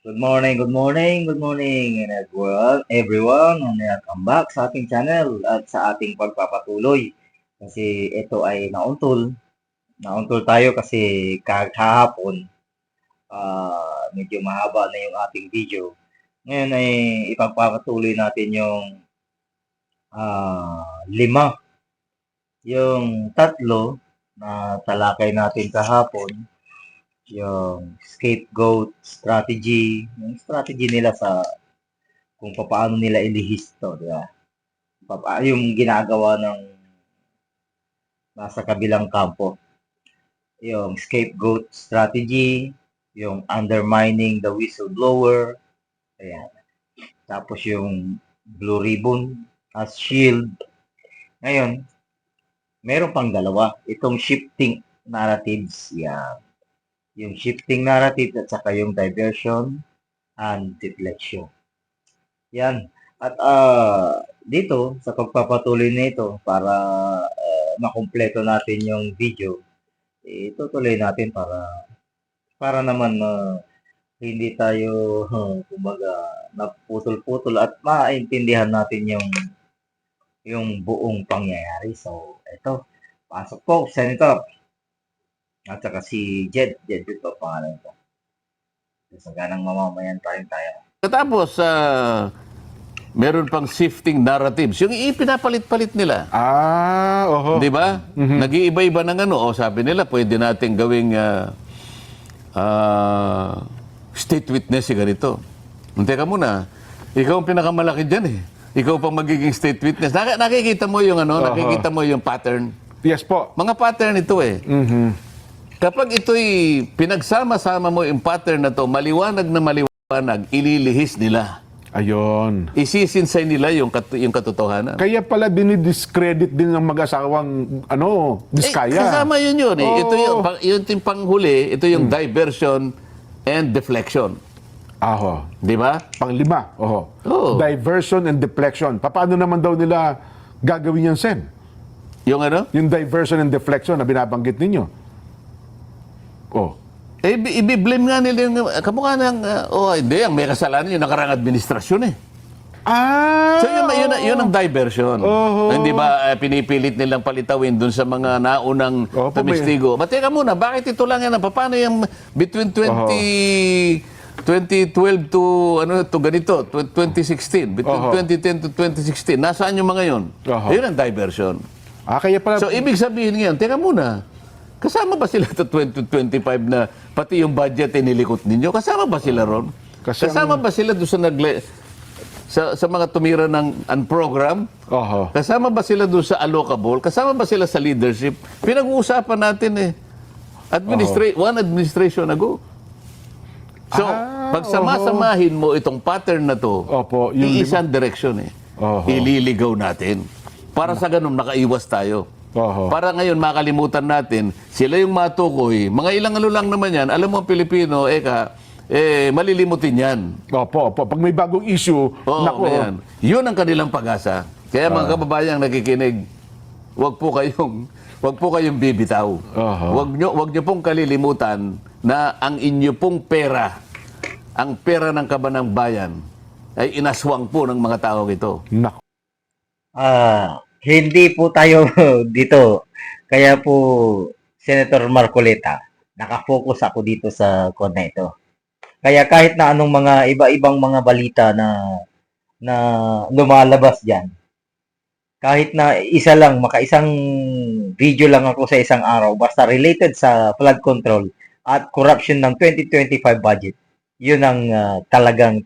Good morning, good morning, and everyone, and welcome back sa ating channel at sa ating pagpapatuloy. Kasi ito ay nauntol tayo kasi kahapon, medyo mahaba na yung ating video. Ngayon ay ipagpapatuloy natin yung 5, yung tatlo na talakay natin kahapon, yung scapegoat strategy, yung strategy nila sa kung paano nila ilihis to, di ba? Yung ginagawa ng nasa kabilang kampo. Yung scapegoat strategy, yung undermining the whistleblower, ayan. Tapos yung blue ribbon as shield. Ngayon, meron pang dalawa. Itong shifting narratives, yan. Yung shifting narratives at saka yung diversion and deflection. Yan. At dito, sa pagpapatuloy nito, para makumpleto natin yung video, itutuloy natin para naman hindi tayo, kumbaga, naputol-putol at maintindihan natin yung buong pangyayari. So, ito, pasok po, Senator. At saka si Jed ito pangalan ko. Sa ganang mamamayan tayo. Tapos, meron pang shifting narratives. Yung ipinapalit-palit nila. Oho. Di ba? Nag-iiba-iba ng ano. O sabi nila, pwede natin gawing state witness si ganito. Teka muna, ikaw ang pinakamalaki dyan eh. Ikaw pang magiging state witness. Nakikita mo yung ano, nakikita mo yung pattern. Yes po. Mga pattern ito eh. Kapag ito'y pinagsama-sama mo yung pattern na to, maliwanag na maliwanag, ililihis nila. Ayun. Isisinsay nila yung katotohanan. Kaya pala dinidiscredit din ng mag-asawang diskaya. Kasama yun eh. Oo. Ito yung panghuli, ito yung diversion and deflection. Aho. Di ba? Panglima. Oho. Oo. Diversion and deflection. Paano naman daw nila gagawin yan, Sen? Yung ano? Yung diversion and deflection na binabanggit ninyo. Oh. Ibiblame nga nila yung kamukha ng, hindi, ang may kasalanan yung nakarang administrasyon eh. So yun ang diversion. Hindi ba pinipilit nilang palitawin dun sa mga naunang tumistigo? Teka muna, bakit ito lang yan? Paano yung between 2012 to ganito, 2016, between 2010 to 2016, nasaan yung mga yun? Yun ang diversion. Kaya pala... So ibig sabihin ngayon, teka muna, kasama ba sila sa 2025 na pati yung budget inilikot ninyo? Kasama ba sila ron? Kasama ba sila doon sa mga tumira ng program? Kasama ba sila doon sa allocable? Kasama ba sila sa leadership? Pinag-uusapan natin eh. One administration ago. So, pagsama-samahin mo itong pattern na to, iisang direksyon eh. Ililigaw natin. Para sa ganun, nakaiwas tayo. Para ngayon makalimutan natin, sila yung matukoy. Mga ilang ano lang naman yan. Alam mo, Pilipino, malilimutin yan. Opo. Pag may bagong issue, naku. Yun ang kanilang pag-asa. Kaya mga kababayang nakikinig, wag po kayong bibitaw. Wag nyo pong kalilimutan na ang inyo pong pera, ang pera ng kabanang bayan, ay inaswang po ng mga tao ito. Naku. Hindi po tayo dito. Kaya po, Senator Marcoleta, nakafocus ako dito sa kona ito. Kaya kahit na anong mga iba-ibang mga balita na lumalabas dyan, kahit na makaisang video lang ako sa isang araw, basta related sa flood control at corruption ng 2025 budget, yun ang talagang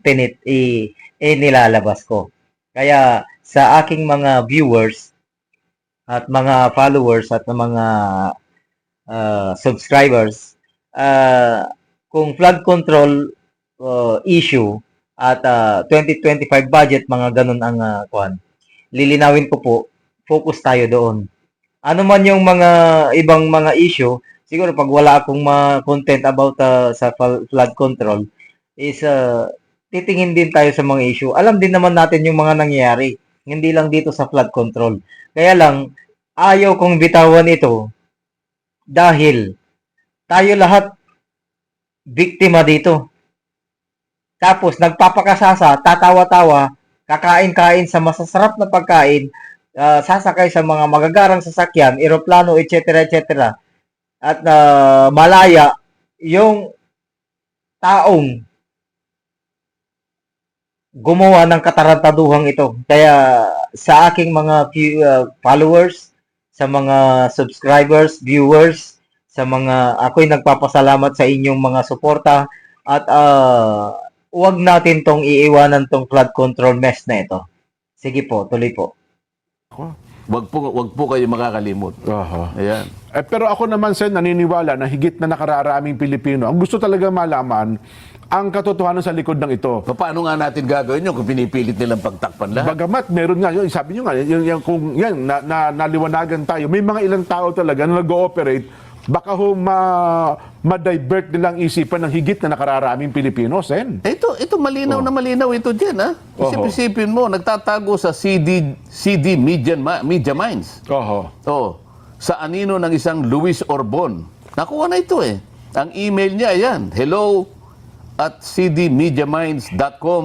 nilalabas ko. Kaya sa aking mga viewers at mga followers at mga subscribers, kung flood control issue at 2025 budget, mga ganun ang lilinawin ko po, focus tayo doon. Ano man yung mga ibang mga issue, siguro pag wala akong content about sa flood control, is titingin din tayo sa mga issue. Alam din naman natin yung mga nangyayari. Hindi lang dito sa flood control. Kaya lang, ayaw kong bitawan ito dahil tayo lahat biktima dito. Tapos nagpapakasasa, tatawa-tawa, kakain-kain sa masasarap na pagkain, sasakay sa mga magagarang sasakyan, eroplano, etc., etc. At malaya yung taong gumawa ng katarantaduhang ito. Kaya sa aking mga followers, sa mga subscribers, viewers, sa mga ako'y nagpapasalamat sa inyong mga suporta at huwag natin tong iiwanan tong flood control mess na ito. Sige po, tuloy po. Wag po kayo makakalimot. Oho. Ayan. Pero ako naman, Sen, naniniwala na higit na nakararaming Pilipino ang gusto talaga malaman ang katotohanan sa likod ng ito. Paano nga natin gagawin yun kung pinipilit nilang pagtakpan lahat? Bagamat meron nga, sabi nyo nga, kung yan, naliwanagan tayo, may mga ilang tao talaga na nag-ooperate, baka ma-divert nilang isipan ng higit na nakararaming Pilipino, Sen. Ito malinaw na malinaw ito dyan, ha? Oho. Isipin mo, nagtatago sa CD Media Minds. Oho. Oh, sa anino ng isang Luis Orbon. Nakuha na ito eh. Ang email niya, ayan, hello@cdmediaminds.com,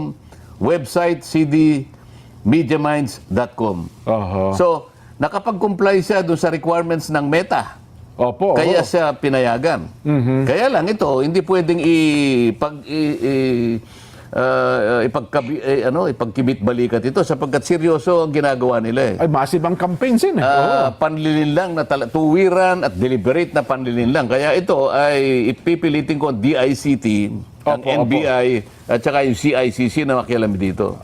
website cdmediaminds.com. Oho. So, nakapag-comply siya doon sa requirements ng Meta. Opo. Kaya oho. siya pinayagan. Kaya lang ito, hindi pwedeng ipagkibit-balikat ito sapagkat seryoso ang ginagawa nila eh. Ay, massive ang campaign, Sen. Oo. Panlilinlang na tuwiran at deliberate na panlilinlang. Kaya ito ay ipipilitin ko ang DICT, ang Opo, NBI at saka yung CICC na makialam dito.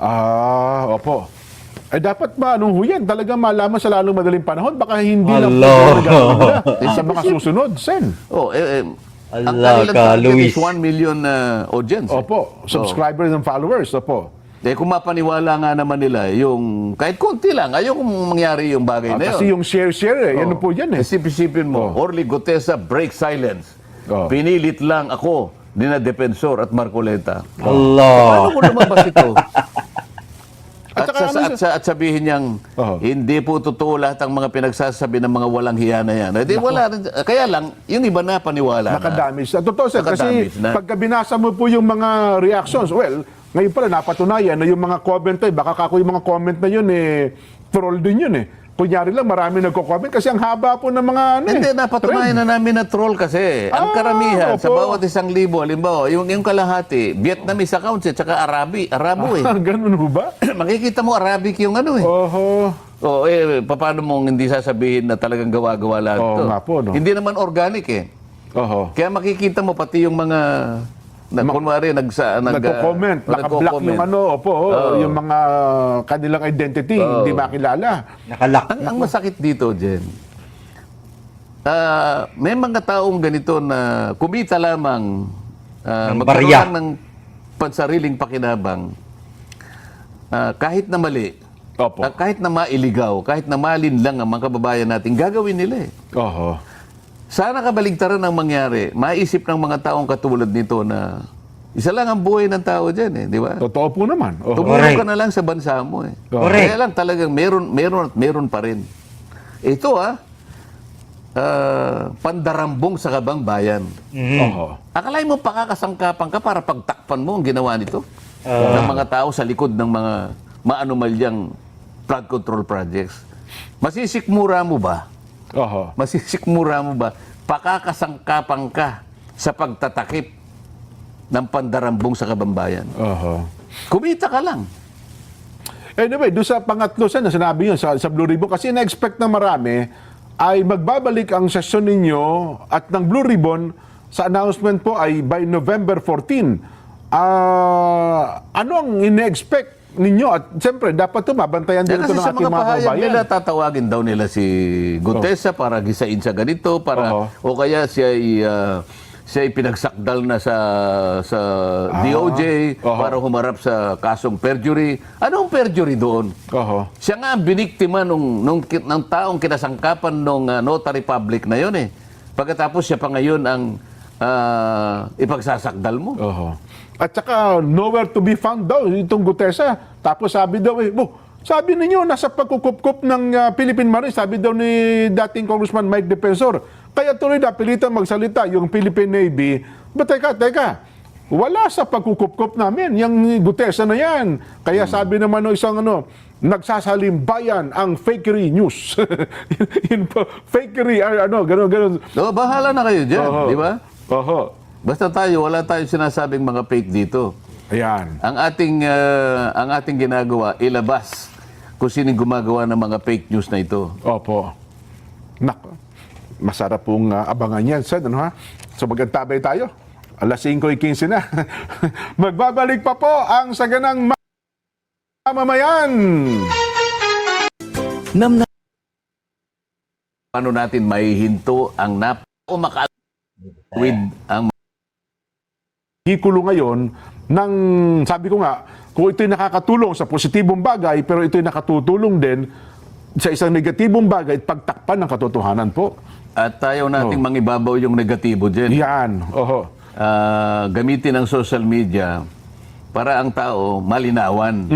Opo. Dapat ba, anong huyan? Talagang malaman sa lalong madaling panahon. Baka hindi lang Allah. sa mga susunod, Sen. Ang Allah kanilang ka, target Luis. is 1 million audience. Opo. Subscribers and followers. Opo. Kung mapaniwala nga naman nila, yung kahit konti lang, ayaw kung mangyari yung bagay na yun. Kasi yung share, yan po yan eh. Isipin mo, Orly Gutesa break silence. Oh. Pinilit lang ako, Dina Defensor at Marcoleta. Allah. Paano ko lumabas ito? At saka At sabihin niyang, Oo. hindi po totoo lahat ang mga pinagsasabi ng mga walang hiya na yan. Wala rin. Kaya lang, yung iba na paniwala na. Nakadamage. Totoo, Sen. Kasi Nakadamage na. pagka binasa mo po yung mga reactions, well, ngayon pala napatunayan na yung mga comment ay, baka kako yung mga comment na yun troll din yun Kunyari lang, marami nagko-comment kasi ang haba po ng mga Hindi, napatunayan na namin na troll kasi. Ang karamihan, sa opo. bawat 1,000, halimbawa, yung kalahati, Vietnamese accounts tsaka Arabo eh. Ganun ho ba? Makikita mo Arabic yung ano eh. Oho. Paano mong hindi sasabihin na talagang gawa-gawa lahat Oo ito? nga po, no? Hindi naman organic eh. Oho. Kaya makikita mo pati yung mga kunwari Nagko-comment, naka-block yung yung mga kanilang identity, hindi makilala. Nakalak. ang masakit dito, Jen, may mga taong ganito na kumita lamang, magkaroon barya. lang ng pansariling pakinabang, kahit na mali, Opo. kahit na mailigaw, kahit na malinlang ang mga kababayan natin, gagawin nila eh. Oho. Sana kabaligtaran ang mangyari. Maisip ng mga taong katulad nito na isa lang ang buhay ng tao dyan eh, di ba? Totoo po naman. Oho. Tumulong ka na lang sa bansa mo eh. Correct. Kaya lang talagang meron pa rin. Ito pandarambong sa kabang bayan. Oho. Akalay mo pakakasangkapan ka para pagtakpan mo ang ginawa nito ng mga tao sa likod ng mga maanumalyang flood control projects. Masisikmura mo ba? Oho. Masisikmura mo ba? Pakakasangkapan ka sa pagtatakip ng pandarambong sa kabambayan. Oho. Kumita ka lang. Anyway, doon sa pangatlo na sinabi yun sa Blue Ribbon, kasi na-expect na marami ay magbabalik ang sesyon ninyo at ng Blue Ribbon sa announcement po ay by November 14. Ano ang ine-expect ninyo? At siyempre, dapat ito mabantayan din ito Kasi ng sa ating mga mga pahayag kababayan. nila, tatawagin daw nila si Gutesa para gisain sa ganito, Oo. o kaya siya ay pinagsakdal na sa DOJ Oo. para humarap sa kasong perjury. Anong perjury doon? Oho. Siya nga ang biniktima ng taong kinasangkapan ng notary public na yun eh. Pagkatapos siya pa ngayon ang ipagsasakdal mo. Oho. At saka, nowhere to be found daw itong Gutesa. Tapos sabi daw sabi ninyo, nasa pagkukup-kup ng Philippine Marines, sabi daw ni dating Congressman Mike Defensor. Kaya tuloy na, pilitan magsalita yung Philippine Navy. But teka, Wala sa pagkukup-kup namin. Yung Gutesa na yan. Kaya sabi naman ng isang nagsasalimbayan ang fakery news. Yun po, fakery, gano'n. So, bahala na kayo dyan, Oho. di ba? Oho. Basta tayo, wala tayong sinasabing mga fake dito. Ayan. Ang ating ginagawa, ilabas kung sinong gumagawa ng mga fake news na ito. Opo. Nako. Masarap pong abangan yan, Sen. Ano ha? So magantabay tayo. Alas 5:15 na. Magbabalik pa po ang saganang mamamayan. Paano natin maihinto ang with ang Hikulo ngayon ng, sabi ko nga, kung ito'y nakakatulong sa positibong bagay, pero ito'y nakatutulong din sa isang negatibong bagay at pagtakpan ng katotohanan po. at tayo nating mangibabaw yung negatibo dyan. Yan. Oho. Gamitin ang social media para ang tao malinawan,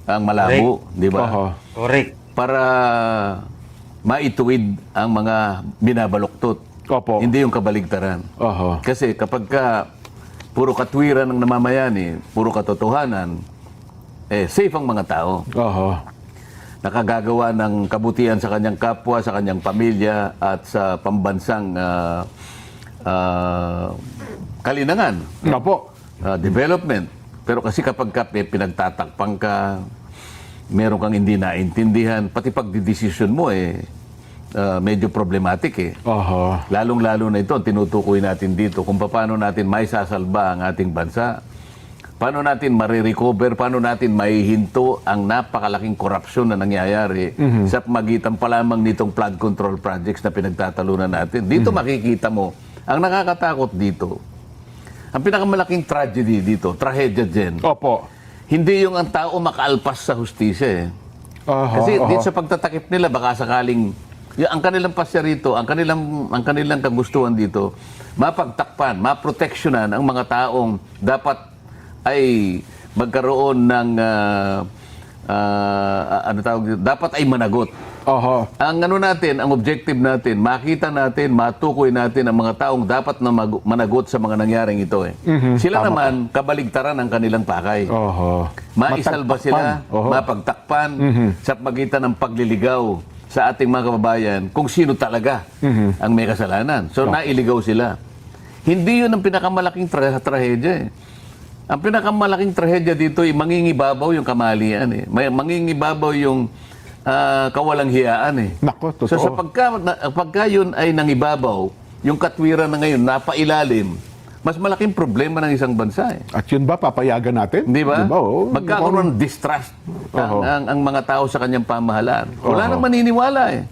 ang malabo, di ba? Oho. Correct. Para maituwid ang mga binabaluktot. Opo. Hindi yung kabaligtaran. Oho. Kasi kapag puro katwiran ng namamayani, puro katotohanan, safe ang mga tao. Oho. Nakagagawa ng kabutihan sa kanyang kapwa, sa kanyang pamilya, at sa pambansang kalinangan, Opo. development. Pero kasi kapag pinagtatakpang ka, meron kang hindi naintindihan, pati pagdidesisyon mo medyo problematic Oho. Lalong-lalo na ito, ang tinutukoy natin dito, kung paano natin may sasalba ang ating bansa. Paano natin marirecover, paano natin maihinto ang napakalaking korupsyon na nangyayari sa magitan pa lamang nitong flood control projects na pinagtatalunan natin. Dito makikita mo, ang nakakatakot dito, ang pinakamalaking tragedy dito, trahedya dyan, Opo. hindi yung ang tao makaalpas sa hustisya Oho. Kasi Oho. dito sa pagtatakip nila, baka sakaling, ang kanilang pasya rito, ang kanilang kagustuhan dito, mapagtakpan, maproteksyonan ang mga taong dapat ay magkaroon ng dapat ay managot. Oho. Ang ang objective natin, makita natin, matukoy natin ang mga taong dapat na managot sa mga nangyaring ito Sila Tama. naman kabaligtaran ng kanilang pakay. Oho. Maisalba sila, Oho. mapagtakpan sa pagitan ng pagliligaw sa ating mga kababayan kung sino talaga ang may kasalanan. So nailigaw sila. Hindi yun ang pinakamalaking trahedya Ang pinakamalaking trahedya dito ay mangingibabaw yung kamalian Mangingibabaw yung kawalang hiyaan Nako, totoo. So sa pagka yun ay nangibabaw, yung katwiran na ngayon napailalim, mas malaking problema ng isang bansa At yun ba, papayagan natin? Di ba? Oo. Magkakaroon ng distrust ang mga tao sa kanyang pamahalaan. Wala nang maniniwala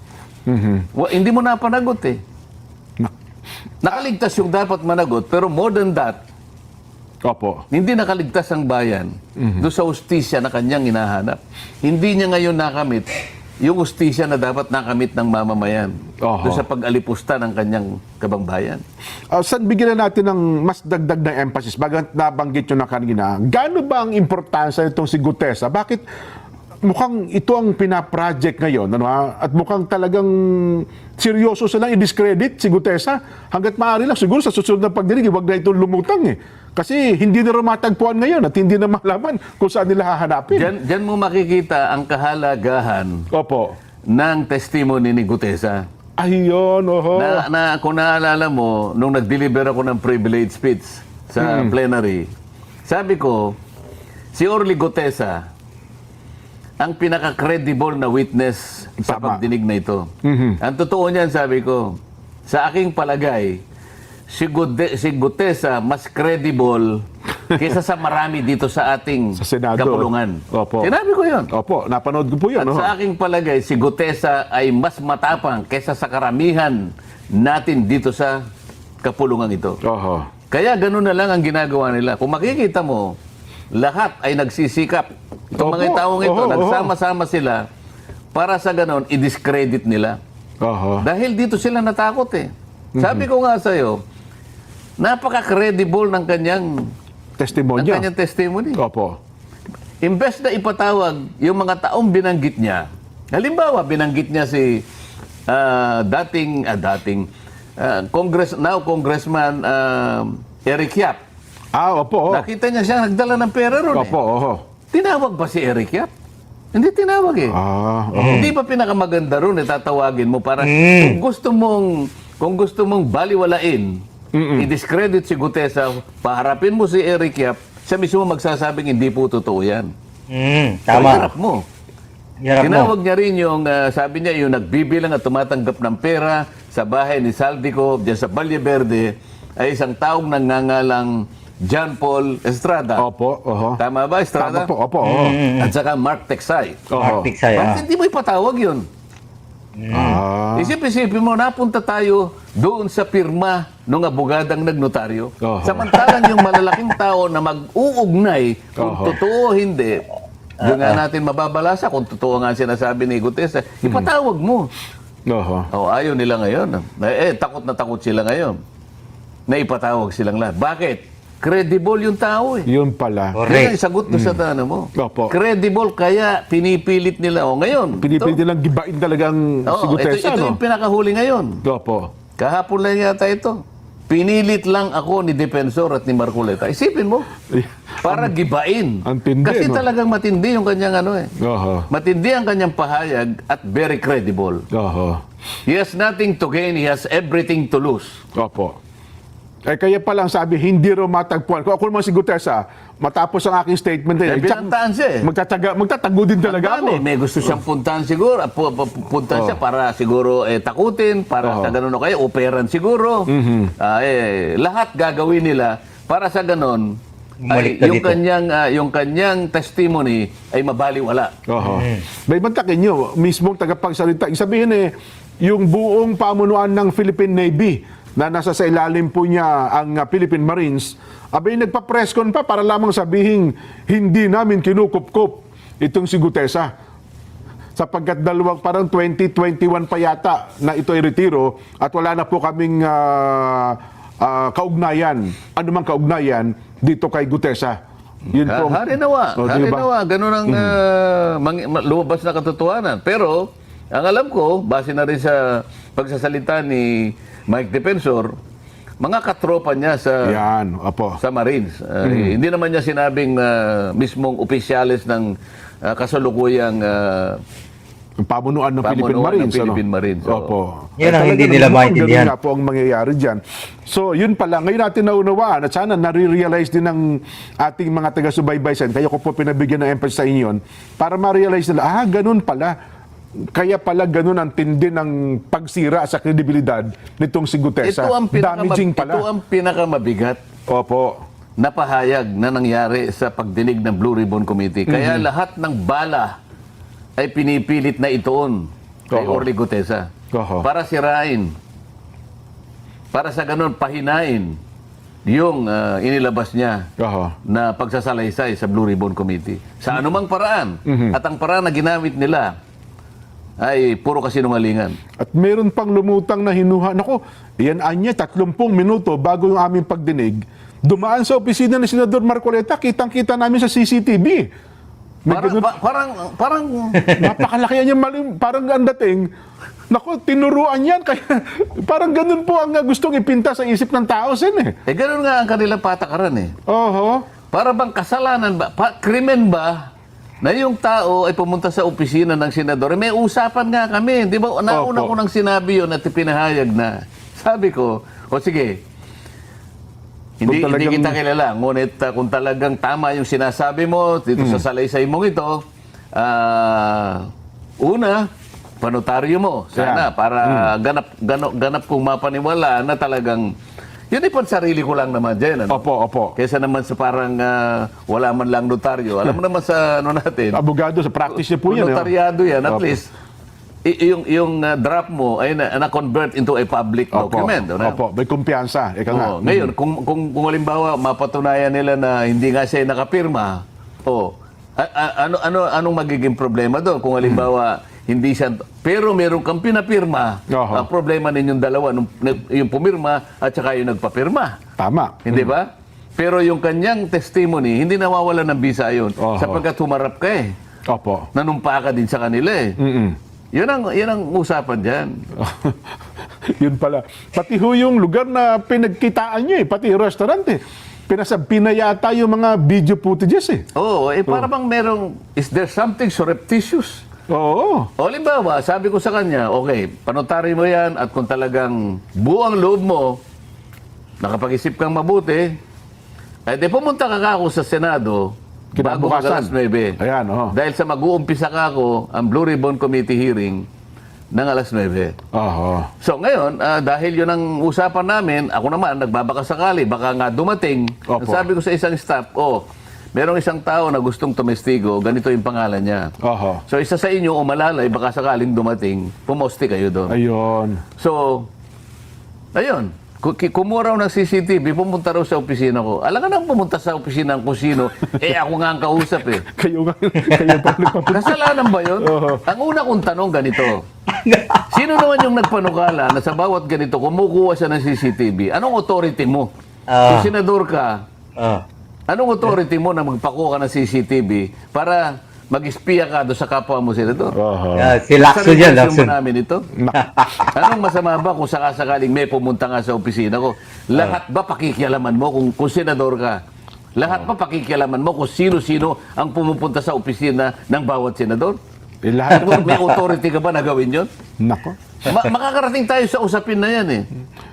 Hindi mo napanagot Nakaligtas yung dapat managot, pero more than that, Opo. hindi nakaligtas ang bayan doon sa hustisya na kanyang hinahanap. Hindi niya ngayon nakamit yung hustisya na dapat nakamit ng mamamayan Oho. doon sa pag-alipusta ng kanyang kabangbayan. Saan bigyan na natin ng mas dagdag na emphasis? Bagang nabanggit nyo na kanina, gaano ba ang importansya nitong si Gutesa? Bakit mukhang ito ang pinaproject ngayon, at mukhang talagang seryoso silang i-discredit si Gutesa. Hanggat maaari lang, siguro sa susunod na pagdinig, huwag na itong lumutang Kasi hindi na rin matagpuan ngayon at hindi na malaman kung saan nila hahanapin. Diyan mo makikita ang kahalagahan Opo. ng testimony ni Gutesa. Ayun, oho. Kung naalala mo, nung nag-deliver ako ng privilege speech sa plenary, sabi ko, si Orly Gutesa, ang pinaka-credible na witness sa Tama. pagdinig na ito. Ang totoo niyan, sabi ko, sa aking palagay, si Gutesa mas credible kaysa sa marami dito sa ating Sa Senado. kapulungan. Opo. Sinabi ko yun. Opo, napanood ko po yun. At sa aking palagay, si Gutesa ay mas matapang kaysa sa karamihan natin dito sa kapulungan ito. Oho. Kaya ganun na lang ang ginagawa nila. Kung makikita mo, lahat ay nagsisikap. Itong Opo. mga taong ito, Oho, nagsama-sama sila para sa ganun, i-discredit nila. Oho. Dahil dito sila natakot Sabi ko nga sa'yo, napaka-credible ng kanyang Testimonya. testimony. Opo. Imbes na ipatawag yung mga taong binanggit niya, halimbawa, binanggit niya si Congressman Eric Yap Opo. Nakita niya siya nagdala ng pera ron Opo, oho. Tinawag ba si Eric Yap? Hindi tinawag eh. Hindi ba pinakamaganda ron tatawagin mo para kung gusto mong baliwalain, i-discredit si Gutesa, paharapin mo si Eric Yap, siya mismo magsasabing hindi po totoo yan. Tama. Harap mo. Hirap mo. Tinawag niya rin yung, sabi niya, yung nagbibilang at tumatanggap ng pera sa bahay ni Saldico, dyan sa Valle Verde, ay isang taong nangangalang John Paul Estrada. Opo, oho. Tama ba, Estrada? Tama po, opo, oho. At saka Mark Texay. Oho. Arctic Saya. Bakit hindi mo ipatawag yun? Isip-isipin mo, napunta tayo doon sa pirma ng abogadang nagnotaryo. Oho. Samantalang yung malalaking tao na mag-uugnay kung Oho. totoo o hindi, doon nga natin mababalasa kung totoo nga sinasabi ni Gutesa, ipatawag mo. Oho. Ayaw nila ngayon. Takot na takot sila ngayon. Na ipatawag silang lahat. Bakit? Credible yung tao eh. Yun pala. Yan ang sagot mo sa tanong mo. Opo. Credible, kaya pinipilit nila. Ngayon. Pinipilit nilang gibain talagang si Gutesa, ito no? yung pinakahuli ngayon. Opo. Kahapon lang yata ito. Pinilit lang ako ni Defensor at ni Marcoleta. Isipin mo. Para gibain. ang tindi, Kasi no? talagang matindi yung kanyang Oho. Matindi ang kanyang pahayag at very credible. Oho. He has nothing to gain, he has everything to lose. Opo. Kaya pa lang sabi, hindi raw matagpuan. Kung ako naman si Gutesa, matapos ang aking statement Binantaan siya eh. magtatago din talaga ako. May gusto siyang puntahan siguro, puntahan siya para siguro takutin, para sa ganun o kaya operan siguro. Lahat gagawin nila para sa ganun ay, Bumalik ka dito. yung kanyang testimony ay mabaliwala. Oho. May bantakin nyo, mismong tagapagsalita. Sabihin yung buong pamunuan ng Philippine Navy na nasa sa ilalim po niya ang Philippine Marines, abay nagpa-press con pa para lamang sabihin hindi namin kinukupkup itong si Gutesa. Sapagkat parang 2021 pa yata na ito ay retiro at wala na po kaming kaugnayan, anumang kaugnayan dito kay Gutesa. Yun po. Harinawa. Diba? Harinawa. Ganun ang lumabas na katotohanan. Pero, ang alam ko, base na rin sa pagsasalita ni Mike Defensor, mga katropa niya Yan, opo. sa Marines. Hindi naman niya sinabing mismong opisyalis ng kasalukuyang Ang pamunuan ng Philippine pamunuan Marines. ng Philippine Marines. Opo. Yan ang Talaga hindi naman nila po, maintindihan. ganun nga po ang mangyayari dyan. So, yun pala. Ngayon natin naunawaan at sana nare-realize din ng ating mga taga-subaybay sen. Kaya ko po pinabigyan ng emphasis sa inyo yun, para ma-realize nila, ganun pala. Kaya pala ganun ang tindi ng pagsira sa kredibilidad nitong si Gutesa. Damaging pala. Ito ang pinakamabigat Opo. na pahayag na nangyari sa pagdinig ng Blue Ribbon Committee. Kaya lahat ng bala ay pinipilit na ituon kay Oho. Orly Gutesa. Oho. Para sirain. Para sa ganun, pahinain yung inilabas niya Oho. na pagsasalaysay sa Blue Ribbon Committee. Sa anumang paraan. At ang paraan na ginamit nila ay puro kasinungalingan. At meron pang lumutang na hinuha. Nako, yan anya, 30 minuto bago yung aming pagdinig, dumaan sa opisina ni Senador Marcoleta, kitang-kita namin sa CCTV. May ganun- Parang napakalaki yan yung mali, parang ang dating, nako, tinuruan yan, kaya parang ganun po ang gustong ipinta sa isip ng tao, sen ganun nga ang kanilang patakaran eh. Oho. Para bang kasalanan ba, krimen ba, na yung tao ay pumunta sa opisina ng senador. May usapan nga kami. Di ba? Nauna Opo. ko nang sinabi yun at pinahayag na. Sabi ko, sige, hindi kita kilala. Ngunit kung talagang tama yung sinasabi mo dito sa salaysay mong ito, una, panotaryo mo. Sana, para ganap kong mapaniwala na talagang yun ay pansarili ko lang naman dyan. Ano? Opo. Kesa naman sa parang wala man lang notaryo. Alam mo naman sa natin. Abogado, sa practice niya po yan. Notaryado yan. At Opo. least, yung draft mo ay na-convert into a public document. Ano? Opo, may kumpiyansa. Ika nga. Ngayon, kung halimbawa mapatunayan nila na hindi nga siya nakapirma, anong magiging problema doon? Kung halimbawa, hindi siya, pero meron kang pinapirma, Oho. ang problema ninyong dalawa, yung pumirma at saka yung nagpapirma. Tama. Hindi ba? Pero yung kanyang testimony, hindi nawawala ng bisa yun. Oho. Sapagkat humarap ka eh. Opo. Nanumpa ka din sa kanila eh. Yun ang usapan dyan. Yun pala. Pati ho yung lugar na pinagkitaan nyo pati yung restaurant pinasabpina yata yung mga video footages eh. Oo, para bang merong, is there something surreptitious? Oo. O halimbawa, sabi ko sa kanya, okay, panotary mo yan at kung talagang buang loob mo, nakapag-isip kang mabuti, eh di pumunta ka ako sa Senado bago mag-alas 9. Ayan, oo. Dahil sa mag-uumpisa ka ako ang Blue Ribbon Committee hearing ng alas 9. Oo. So ngayon, dahil yun ang usapan namin, ako naman, nagbabaka sakali, baka nga dumating. Opo. Sabi ko sa isang staff, merong isang tao na gustong tumestigo, ganito yung pangalan niya. Oo. So isa sa inyo, umalalay, baka sakaling dumating, pumoste kayo doon. Ayun. So, ayun. Kumuha raw ng CCTV, pumunta raw sa opisina ko. Alam ka nang pumunta sa opisina ng kusino, ako nga ang kausap eh. Kayo pa nagpapunta. Kasalanan ba yun? Oo. Ang una kong tanong ganito, sino naman yung nagpanukala na sa bawat ganito, kumukuha siya ng CCTV? Anong authority mo? Kung senador ka, anong authority mo na magpakuha ka ng CCTV para mag-espiya ka doon sa kapwa mo, senador? Oo. Si Lacson yan, Sa Lacson. namin ito? Anong masama ba kung sakasakaling may pumunta nga sa opisina ko? Lahat ba pakikialaman mo kung senador ka? Lahat ba pakikialaman mo kung sino-sino ang pumupunta sa opisina ng bawat senador? Lahat. May authority ka ba na gawin yun? Nako. Makakarating tayo sa usapin na yan eh.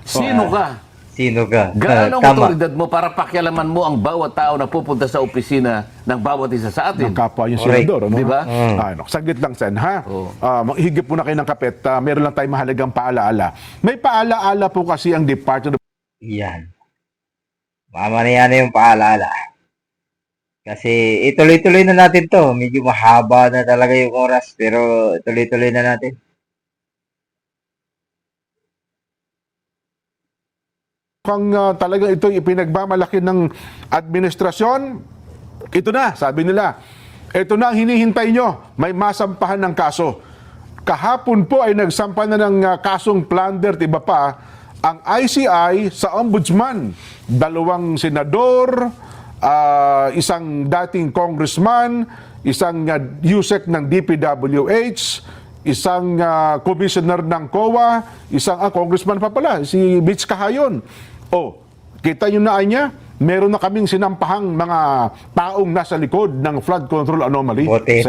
Sino ka? Sino ka? Gaano ang Tama. otoridad mo para pakialaman mo ang bawat tao na pupunta sa opisina ng bawat isa sa atin? Ng kapwa yung Correct. senador. Ano? Di ba? Ano, saglit lang, Sen, ha? Oo. Higip muna kayo ng kapet. Meron lang tayong mahalagang paalaala. May paalaala po kasi ang Department of Yan. Mamaya na yung paalala. Kasi ituloy-tuloy na natin to. Medyo mahaba na talaga yung oras, pero tuloy-tuloy na natin. kung talagang ito ipinagmamalaki ng administrasyon, ito na, sabi nila. Ito na ang hinihintay nyo. May masampahan ng kaso. Kahapon po ay nagsampa na ng kasong plunder, iba pa, ang ICI sa ombudsman. 2 senador, isang dating congressman, isang USEC ng DPWH, isang commissioner ng COA, isang congressman pa pala, si Mitch Cahayon. Kita nyo na niya, meron na kaming sinampahang mga taong nasa likod ng flood control anomaly. Bote.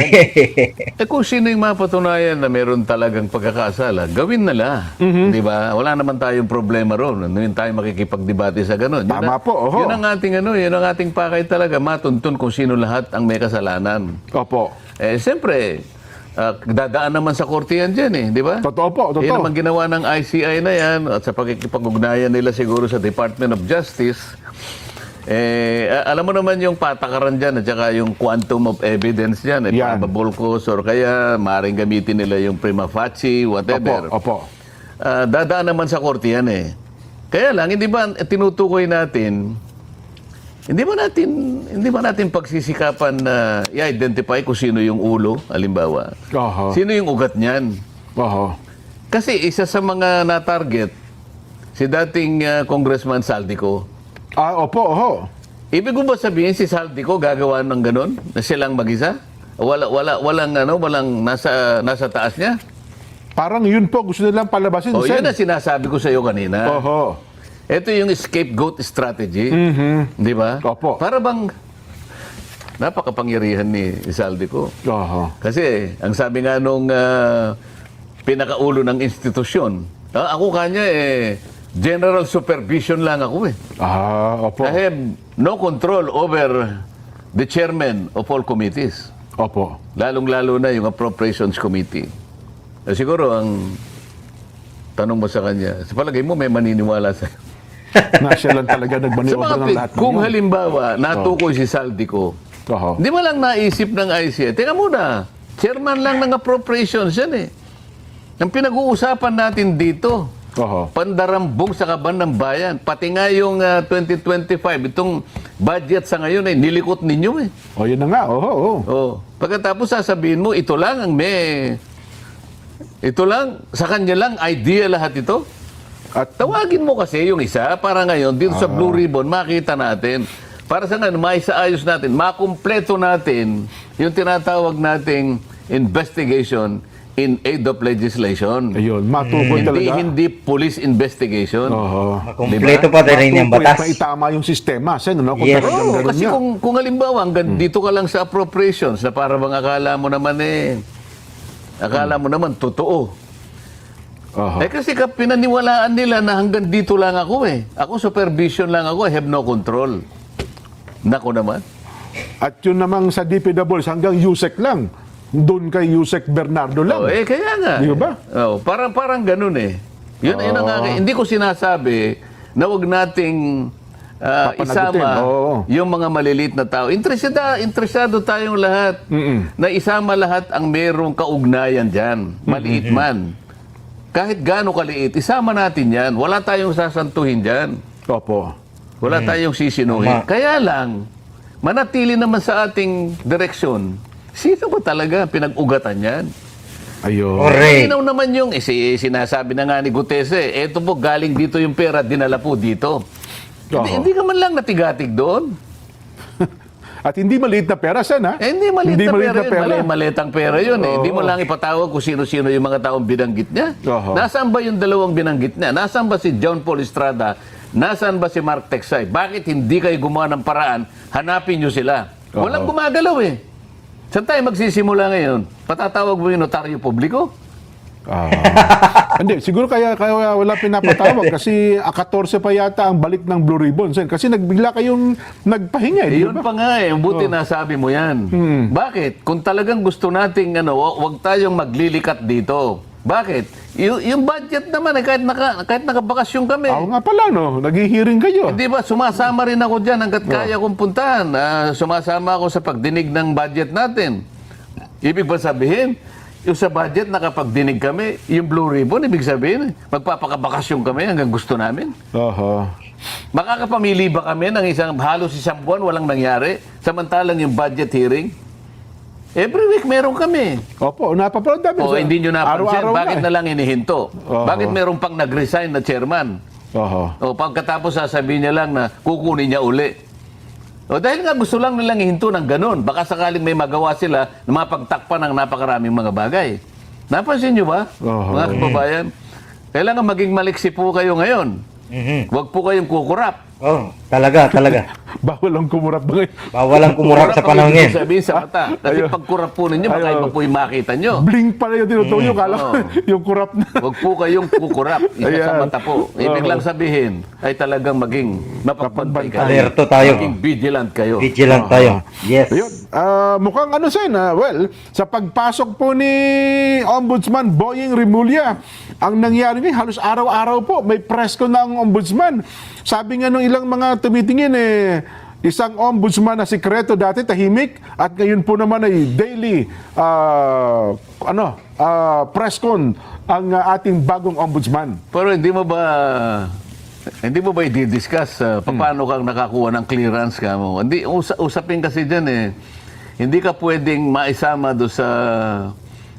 Kung sino yung mapatunayan na meron talagang pagkakasala, gawin nila. Di ba? Wala naman tayong problema ron. Ano yung tayo makikipagdebate sa ganun. Tama po, oho. Yun ang ating pakay talaga, matuntun kung sino lahat ang may kasalanan. Opo. Siyempre, dadaan naman sa korte yan dyan eh, di ba? Totoo po, totoo. Yan naman ginawa ng ICI na yan at sa pagkikipag-ugnayan nila siguro sa Department of Justice. Alam mo naman yung patakaran dyan at saka yung quantum of evidence dyan. Yan. Probable cause or kaya maaaring gamitin nila yung prima facie, whatever. Opo. Dadaan naman sa korte yan eh. Kaya lang, hindi ba tinutukoy natin, hindi ba natin pagsisikapan na i-identify kung sino yung ulo, halimbawa? Oho. Sino yung ugat niyan? Oho. Kasi isa sa mga na-target, si dating Congressman Saldico. Opo, oho. Ibig ko ba sabihin si Saldico gagawa ng ganun? Na silang mag-isa? Walang nasa taas niya? Parang yun po, gusto nilang palabasin. O Sen. yun ang sinasabi ko sa iyo kanina. Oho. Ito yung scapegoat strategy. Di ba? Opo. Para bang napakapangyarihan ni Saldico. Oho. Kasi ang sabi nga nung pinakaulo ng institusyon, ako kanya general supervision lang ako eh. Opo. I have no control over the chairman of all committees. Opo. Lalong-lalo na yung appropriations committee. Siguro ang tanong mo sa kanya, sa palagay mo may maniniwala sa Na siya lang talaga sa nagmaniobra ng lahat ng kung yun. halimbawa natukoy si Saldico, Oho. di ba lang naisip ng ICI? Teka muna, chairman lang ng appropriations yan eh. Ang pinag-uusapan natin dito, Oho. pandarambong sa kaban ng bayan. Pati nga yung 2025, itong budget sa ngayon ay nilikot ninyo eh. O, yun na nga. Oho. Pagkatapos sasabihin mo, ito lang sa kanya lang, idea lahat ito. At Tawagin mo kasi yung isa para ngayon dito sa Blue Ribbon makita natin. Para sa ngayon, maisaayos natin, makumpleto natin yung tinatawag nating investigation in aid of legislation. Ayun, matukoy talaga. Hindi police investigation. Oo. Kompleto pa rin yung Matukoy at batas. maitama yung sistema, Sen, no? Kung Yes. talagang Oo, ganun kasi nga. kung halimbawa, hanggang dito ka lang sa appropriations na para bang akala mo naman totoo. Aha. Kasi pinaniwalaan nila na hanggang dito lang ako eh. Ako supervision lang ako, I have no control. Nako naman. At yun namang sa DPWs, hanggang USEC lang. Doon kay USEC Bernardo lang. Kaya nga. Di ba? Parang ganun eh. Yun ang hindi ko sinasabi na wag nating Papanagutin, isama oo. yung mga maliliit na tao. Interesado tayong lahat na isama lahat ang merong kaugnayan dyan. Maliit man. Kahit gaano kaliit, isama natin yan. Wala tayong sasantuhin dyan. Opo. Wala tayong sisinuhin. Tama. Kaya lang, manatili naman sa ating direksyon, sino ba talaga pinag-ugatan yan? Ayun. Correct. Malinaw naman yung, sinasabi na nga ni Gutese, eto po, galing dito yung pera, dinala po dito. Hindi ka man lang natigatig doon. At hindi maliit na pera, Sen, ha? Hindi maliit na maliit pera yun. Maletang pera yun. Oo. Hindi mo lang ipatawag kung sino-sino yung mga taong binanggit niya. Oo. Nasaan ba yung dalawang binanggit niya? Nasaan ba si John Paul Estrada? Nasaan ba si Mark Texay? Bakit hindi kayo gumawa ng paraan? Hanapin nyo sila. Oo. Walang gumagalaw eh. Saan tayo magsisimula ngayon? Patatawag mo yung notaryo publiko? Hindi, siguro kaya wala pinapatawag kasi 14 pa yata ang balik ng Blue Ribbon, Sen. Kasi nagbigla kayong nagpahinga, di Yun ba? pa nga eh. Buti nasabi mo yan. Bakit? Kung talagang gusto nating wag tayong maglilikat dito. Bakit? Yung budget naman eh, kahit nakabakasyon kami. Oo nga pala, no? Naghihiring kayo. Hindi ba, sumasama rin ako dyan hanggat kaya kong puntahan. Sumasama ako sa pagdinig ng budget natin. Ibig ba sabihin, yung sa budget nakapagdinig kami, yung Blue Ribbon, ibig sabihin, magpapakabakasyon kami hanggang gusto namin. Oho. Makakapamili ba kami ng halos isang buwan, walang nangyari, samantalang yung budget hearing? Every week meron kami. Opo, napapanood namin. O hindi nyo napansin, Araw-araw bakit na na lang inihinto? Oo. Bakit meron pang nag-resign na chairman? Oho. O pagkatapos sasabihin niya lang na kukunin niya uli. O dahil nga gusto lang nilang ihinto ng ganun. Baka sakaling may magawa sila na mapagtakpan ng napakaraming mga bagay. Napansin niyo ba, Oo. mga kababayan? Kailangan maging maliksi po kayo ngayon. Huwag po kayong kukurap. Oh, talaga. Bawal ang kumurap ba ngayon? Bawal ang kumurap sa panahon ngayon. ngayon. Sabihin sa mata. Kasi Ayun. pag kurap po ninyo, baka Ayun. iba po yung makita nyo. Blink pala yung tinutuyo. Kala ko yung kurap na. Huwag po kayong kukurap. Isa sa Ayan. mata po. Ibig Oo. lang sabihin ay talagang maging mapagbantay kayo. Alerto tayo. Maging vigilant kayo. Vigilant tayo. Yes. Ayun. Mukhang ano, Sen, well, sa pagpasok po ni Ombudsman Boying Rimulya, ang nangyari ngayon, halos araw-araw po, may press ko na ang Ombudsman. Sabi nga nung ilang mga tumitingin, isang ombudsman na sikreto dati, tahimik, at ngayon po naman ay daily press con ang ating bagong ombudsman. Pero hindi mo ba i-discuss paano kang nakakuha ng clearance ka mo? Hindi, usapin kasi dyan eh. Hindi ka pwedeng maisama do sa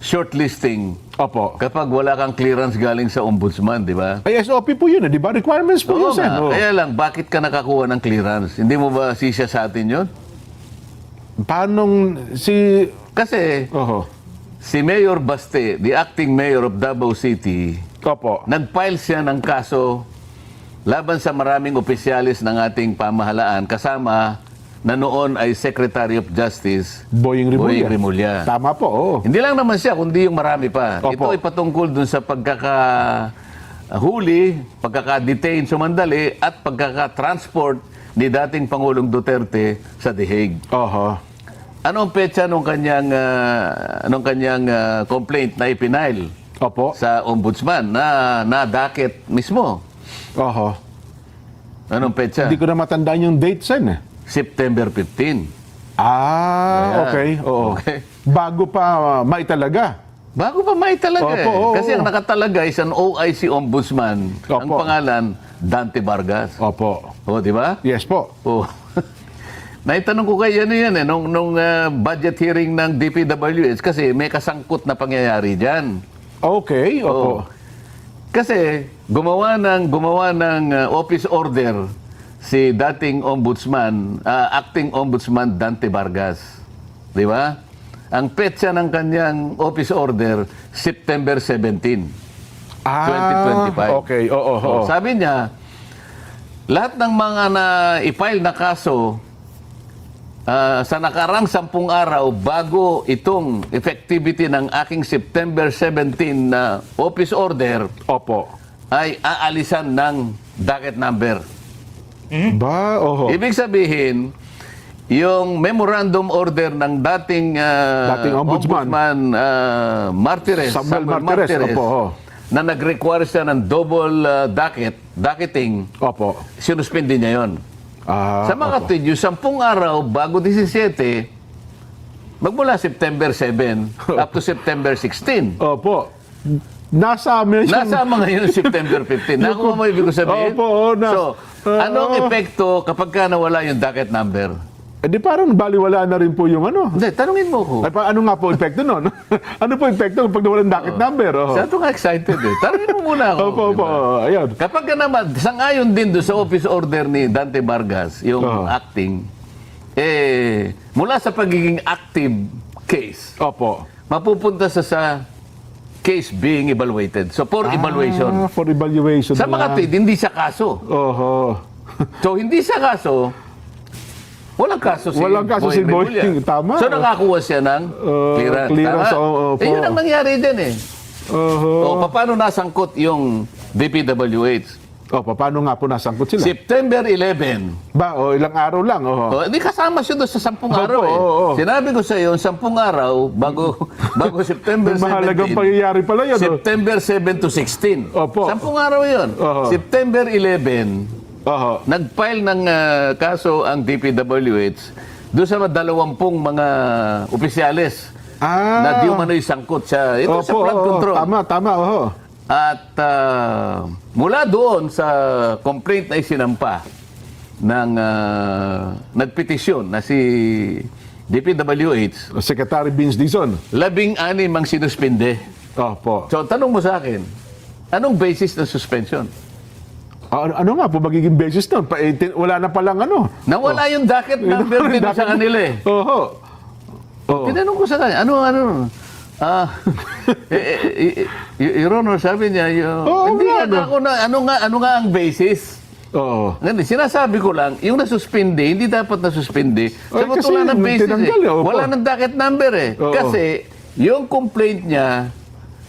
shortlisting Opo. kapag wala kang clearance galing sa ombudsman, di ba? Ay, SOP po yun, di ba? Requirements po Oo yun, Sen. nga. Oo. Kaya lang, bakit ka nakakuha ng clearance? Hindi mo ba sisya sa atin yun? Paano si... Kasi Oho. si Mayor Baste, the acting mayor of Davao City, Opo. nag-file siya ng kaso laban sa maraming opisyalis ng ating pamahalaan kasama na noon ay Secretary of Justice Boying Rimulya. Rimulya. Tama po, oo. Hindi lang naman siya, kundi yung marami pa. Opo. Ito ay patungkol dun sa pagkakahuli, pagkaka-detain sumandali, at pagkaka-transport ni dating Pangulong Duterte sa The Hague. Oho. Anong petsa nung kanyang complaint na ipinail Opo. sa ombudsman na nadakit mismo? Oho. Anong petsa? Hindi ko na matandaan yung date, Sen. September 15. Ah, Ayan. okay. Oo. Okay. Bago pa maitalaga. Bago pa may talaga Opo, eh. oo. Kasi ang nakatalaga is an OIC ombudsman. Ang Opo. pangalan, Dante Vargas. Opo. O, di ba? Yes po. Oh. Naitanong ko kay ano yan eh, nung budget hearing ng DPWH kasi may kasangkot na pangyayari dyan. Okay. Opo. Oh. Kasi gumawa ng office order si dating ombudsman, acting ombudsman Dante Vargas. Di ba? ang petsa ng kanyang office order, September 17, 2025. Okay, oo. So, sabi niya, lahat ng mga na-file na kaso sa nakarang 10 araw bago itong effectivity ng aking September 17 na office order Opo. ay aalisan ng docket number. Ba, oho. Ibig sabihin, yung memorandum order ng dating ombudsman, Martires, Samuel Martires, opo. na nag-require siya ng double docketing, Opo. sinuspindi niya yon. Sa mga opo. kapatid, yung 10 araw bago 17, magmula September 7 up to September 16. Opo. Nasama yun. Nasama ngayon yung September 15. Nakuha mo ibig ko sabihin? Opo, So, anong epekto kapag ka nawala yung docket number? Eh di parang baliwala na rin po yung ano. Hindi, tanungin mo ko. Ay, ano nga po epekto nun? Ano po epekto pag nawalan docket number? Oh. Siya ito nga excited eh. Tanungin mo muna ako. Opo, opo. diba? Ayun. Kapag ka naman, sangayon din doon sa office order ni Dante Vargas, yung acting, mula sa pagiging active case, Opo. mapupunta sa case being evaluated. So, for evaluation. For evaluation Sa mga lang. tid, hindi siya kaso. Oho. So, hindi siya kaso, walang kaso si Walang kaso si Boying. Tama. So, nakakuha siya ng clearance. clearance, Tama? opo. Yun ang nangyari din eh. Oho. O, paano nasangkot yung DPWH? Opo, paano nga po nasangkot sila? September 11. Ba, ilang araw lang. Oho. O, hindi kasama siya doon sa 10 araw eh. oo. Sinabi ko sa iyo, 10 araw bago September 17. Mahalagang pangyayari pala yun. September 7 to 16. Opo. 10 araw yun. Oho. September 11, Oho. nag-file ng kaso ang DPWH doon sa 20 mga opisyales na di umano'y sangkot sa ito sa flood control. Tama. Oho. At mula doon sa complaint na isinampa ng nagpetisyon na si DPWH, Secretary Vince Dizon. 16 ang sinuspinde. Opo. So, tanong mo sa akin, anong basis ng suspension? Ano nga po magiging basis nun? Wala na palang ano. Nawala yung docket number din sa kanila eh. Oho. Oo. Tinanong ko sa kanya, ano? Your Honor, sabi niya, hindi wala nga ako na, ano nga ang basis? Oo. Ganun, sinasabi ko lang, yung nasuspindi, hindi dapat nasuspindi. Sabi kasi wala ng basis tinanggal, eh. opo. Wala ng docket number eh. Oo. Kasi, yung complaint niya,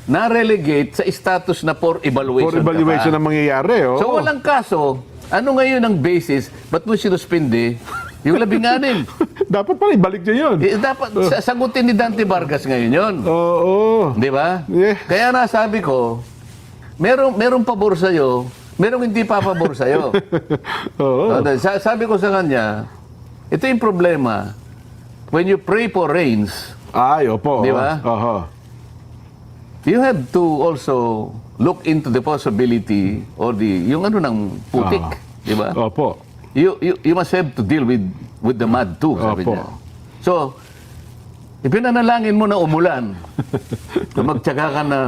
na-relegate sa status na for evaluation. For evaluation ka pa. na mangyayari. Oo. So, walang kaso. Ano ngayon ang basis? Ba't mo sinuspindi? Yung 16. Dapat pala ibalik niya yun. Dapat sagutin ni Dante Vargas ngayon yun. Oo. Di ba? Yeah. Kaya nasabi ko, merong pabor sa'yo, merong hindi pa pabor sa'yo. Oo. Sabi ko sa kanya, ito yung problema. When you pray for rains, Ay, opo. Di ba? Oho. you have to also look into the possibility or yung ano ng putik. Di ba? Opo. You must have to deal with the mud too, sabi Opo. niya. So, ipinanalangin mo na umulan. Magtyaga ka na,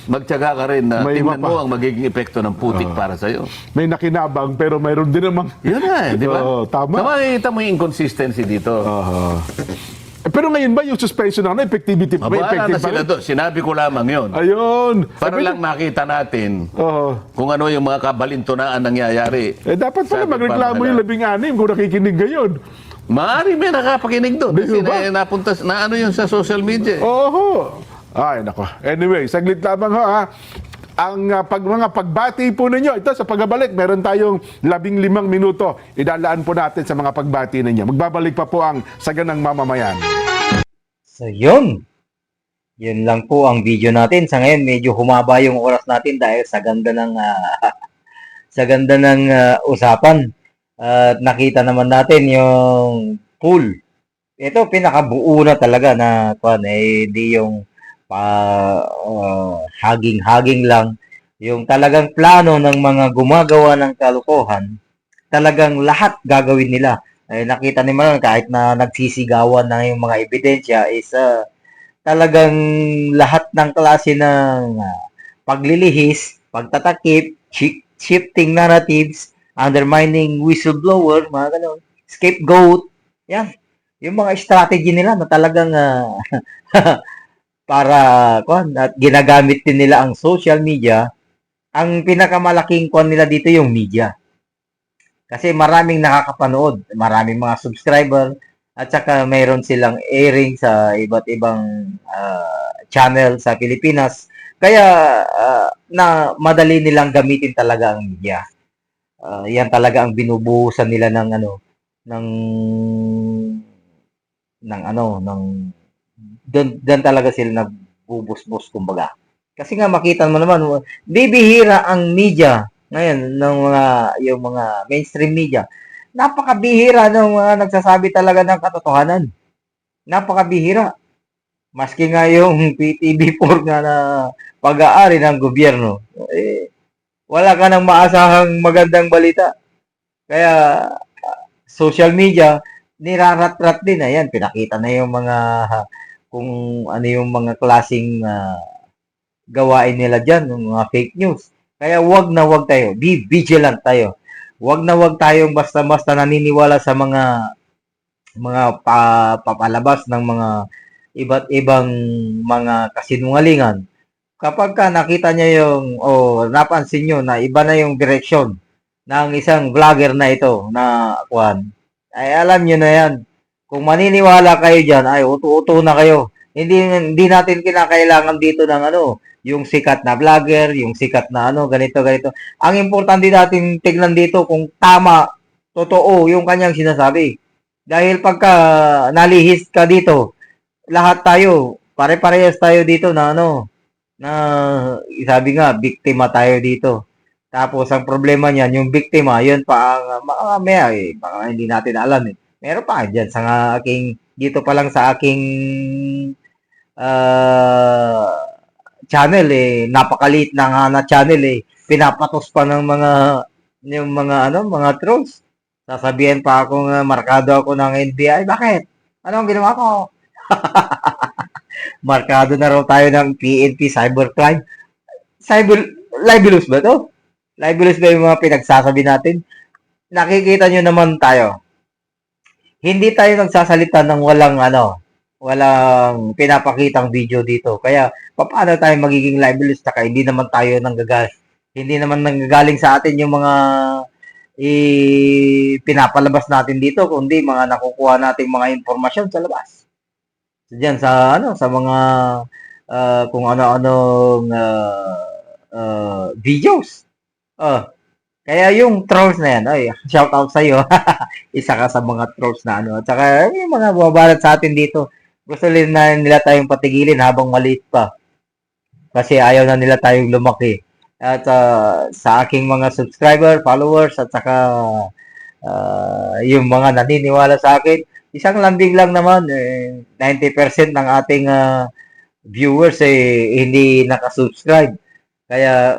magtyaga ka rin na May tingnan iba pa. mo ang magiging epekto ng putik para sa'yo. May nakinabang pero mayroon din namang... Yun na di ba? Oo, tama. Makikita mo yung inconsistency dito. Oho. Pero ngayon ba yung suspension na effectivity ba? Mabahala Effective na sila doon. Sinabi ko lamang yun. Ayun. Para lang makita natin Oo. kung ano yung mga kabalintunaan nangyayari. Dapat pala Sabi magreklamo pa, yung 16 kung nakikinig ngayon. Maaari may nakapakinig doon. Di Kasi ba? napunta, na ano yung sa social media. Oho. Ay, nako. Anyway, saglit lamang ho ha. Ang mga pagbati po ninyo, ito sa pagbabalik, meron tayong 15 minuto. Idalaan po natin sa mga pagbati ninyo. Magbabalik pa po ang Saganang Mamamayan. So, yun. Yun lang po ang video natin. Sa ngayon, medyo humaba yung oras natin dahil sa ganda ng usapan. At nakita naman natin yung pool. Ito, pinakabuo na talaga na di yung haging-haging lang. Yung talagang plano ng mga gumagawa ng kalokohan, talagang lahat gagawin nila. Nakita naman kahit na nagsisigawan na yung mga ebidensya is talagang lahat ng klase ng paglilihis, pagtatakip, shifting narratives, undermining whistleblower, mga ganun, scapegoat, yan. yung mga strategy nila na talagang para at ginagamit din nila ang social media. Ang pinakamalaking kwan nila dito yung media. Kasi maraming nakakapanood, maraming mga subscriber, at saka mayroon silang airing sa iba't ibang channel sa Pilipinas. Kaya na madali nilang gamitin talaga ang media. Yan talaga ang binubuhusan nila ng ng ng doon talaga sila nagbubus-bus kumbaga. Kasi nga makita mo naman, bibihira ang media ngayon ng yung mga mainstream media. Napakabihira ng mga nagsasabi talaga ng katotohanan. Napakabihira. Maski nga yung PTV4 nga na pag-aari ng gobyerno, wala ka nang maasahang magandang balita. Kaya social media, nirarat-rat din. Ayan, pinakita na yung mga kung ano yung mga klaseng gawain nila dyan, yung mga fake news. Kaya wag na wag tayo. Be vigilant tayo. Wag na wag tayong basta-basta naniniwala sa mga papalabas ng mga iba't ibang mga kasinungalingan. Kapag ka nakita niya yung napansin nyo na iba na yung direksyon ng isang vlogger na ito na ay alam nyo na yan. Kung maniniwala kayo dyan, ay uto-uto na kayo. Hindi natin kinakailangan dito ng yung sikat na vlogger, yung sikat na ganito. Ang importante natin tignan dito kung tama, totoo yung kanyang sinasabi. Dahil pagka nalihis ka dito, lahat tayo, pare-parehas tayo dito na na sabi nga, biktima tayo dito. Tapos ang problema niyan, yung biktima, yun pa ang mamaya baka hindi natin alam eh. Meron pa dyan sa aking, dito pa lang sa aking channel napakaliit na nga na channel pinapatos pa ng yung mga trolls. Sasabihin pa ako markado ako ng NBI. Bakit? Ano ang ginawa ko? Markado na raw tayo ng PNP cybercrime. Libelous ba to? Libelous ba yung mga pinagsasabi natin? Nakikita nyo naman tayo. Hindi tayo nagsasalita ng walang pinapakitang video dito. Kaya, paano tayo magiging libelous? Saka hindi naman nanggagaling sa atin yung mga pinapalabas natin dito, kundi mga nakukuha nating mga impormasyon sa labas. So, dyan sa mga kung ano-anong videos. Kaya yung trolls na yan, shout out sa iyo. Isa ka sa mga trolls na At saka yung mga bumabalat sa atin dito, gusto nila tayong patigilin habang maliit pa. Kasi ayaw na nila tayong lumaki. At sa aking mga subscriber, followers, at saka yung mga naniniwala sa akin, isang lambing lang naman, 90% ng ating viewers hindi nakasubscribe. Kaya,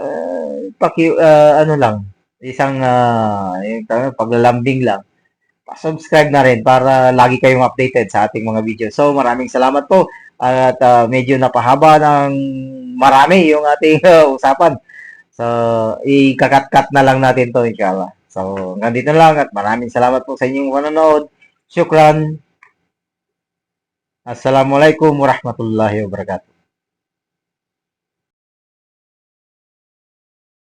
isang paglalambing lang. Pa-subscribe na rin para lagi kayong updated sa ating mga video. So, maraming salamat po. At medyo napahaba ng marami yung ating usapan. So, ikakat-cut na lang natin to inshallah. So, nandito lang at maraming salamat po sa inyong panonood. Syukran. Assalamualaikum warahmatullahi wabarakatuh.